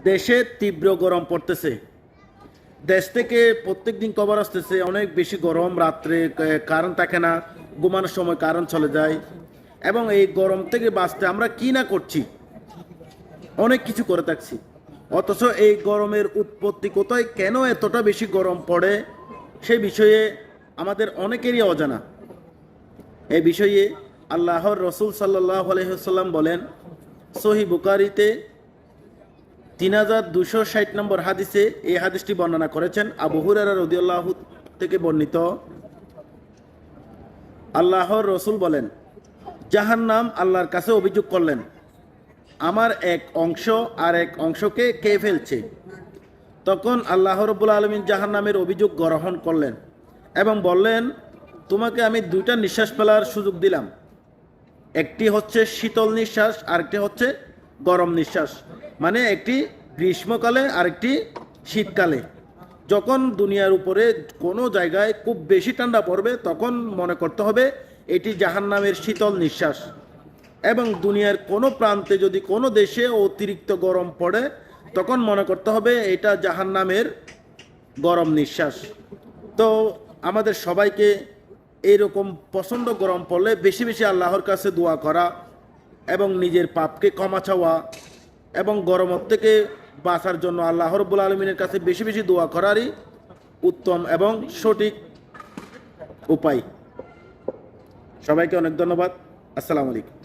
দেশে তীব্র গরম পড়তেছে। দেশ থেকে প্রত্যেক দিন খবর আসতেছে অনেক বেশি গরম, রাত্রে কারেন্ট থাকে না, ঘুমানোর সময় কারেন্ট চলে যায়। এবং এই গরম থেকে বাঁচতে আমরা কি না করছি, অনেক কিছু করে থাকছি। অথচ এই গরমের উৎপত্তি কোথায়, কেন এতটা বেশি গরম পড়ে, সেই বিষয়ে আমাদের অনেকেরই অজানা। এই বিষয়ে আল্লাহর রসুল সাল্লাল্লাহু আলাইহি ওয়াসাল্লাম বলেন, সহিহ বুখারীতে 3260 নম্বর হাদিসে এই হাদিসটি বর্ণনা করেছেন আবু হুরায়রা রাদিয়াল্লাহু থেকে বর্ণিত। আল্লাহর রসুল বলেন, জাহান্নাম আল্লাহর কাছে অভিযোগ করলেন, আমার এক অংশ আর এক অংশকে কে ফেলছে। তখন আল্লাহ রাব্বুল আলামিন জাহান্নামের অভিযোগ গ্রহণ করলেন এবং বললেন, তোমাকে আমি দুইটা নিঃশ্বাস ফেলার সুযোগ দিলাম, একটি হচ্ছে শীতল নিঃশ্বাস, আরেকটি হচ্ছে গরম নিঃশ্বাস। মানে একটি গ্রীষ্মকালে আরেকটি শীতকালে। যখন দুনিয়ার উপরে কোনো জায়গায় খুব বেশি ঠান্ডা পড়বে তখন মনে করতে হবে এটি জাহান্নামের শীতল নিঃশ্বাস, এবং দুনিয়ার কোনো প্রান্তে যদি কোনো দেশে অতিরিক্ত গরম পড়ে তখন মনে করতে হবে এটা জাহান্নামের গরম নিঃশ্বাস। তো আমাদের সবাইকে এইরকম প্রচণ্ড গরম পড়লে বেশি বেশি আল্লাহর কাছে দোয়া করা এবং নিজের পাপকে ক্ষমা চাওয়া এবং গরমের থেকে বাঁচার জন্য আল্লাহ রাব্বুল আলামিনের কাছে বেশি বেশি দোয়া করারই উত্তম এবং সঠিক উপায়। সবাইকে অনেক ধন্যবাদ। আসসালামু আলাইকুম।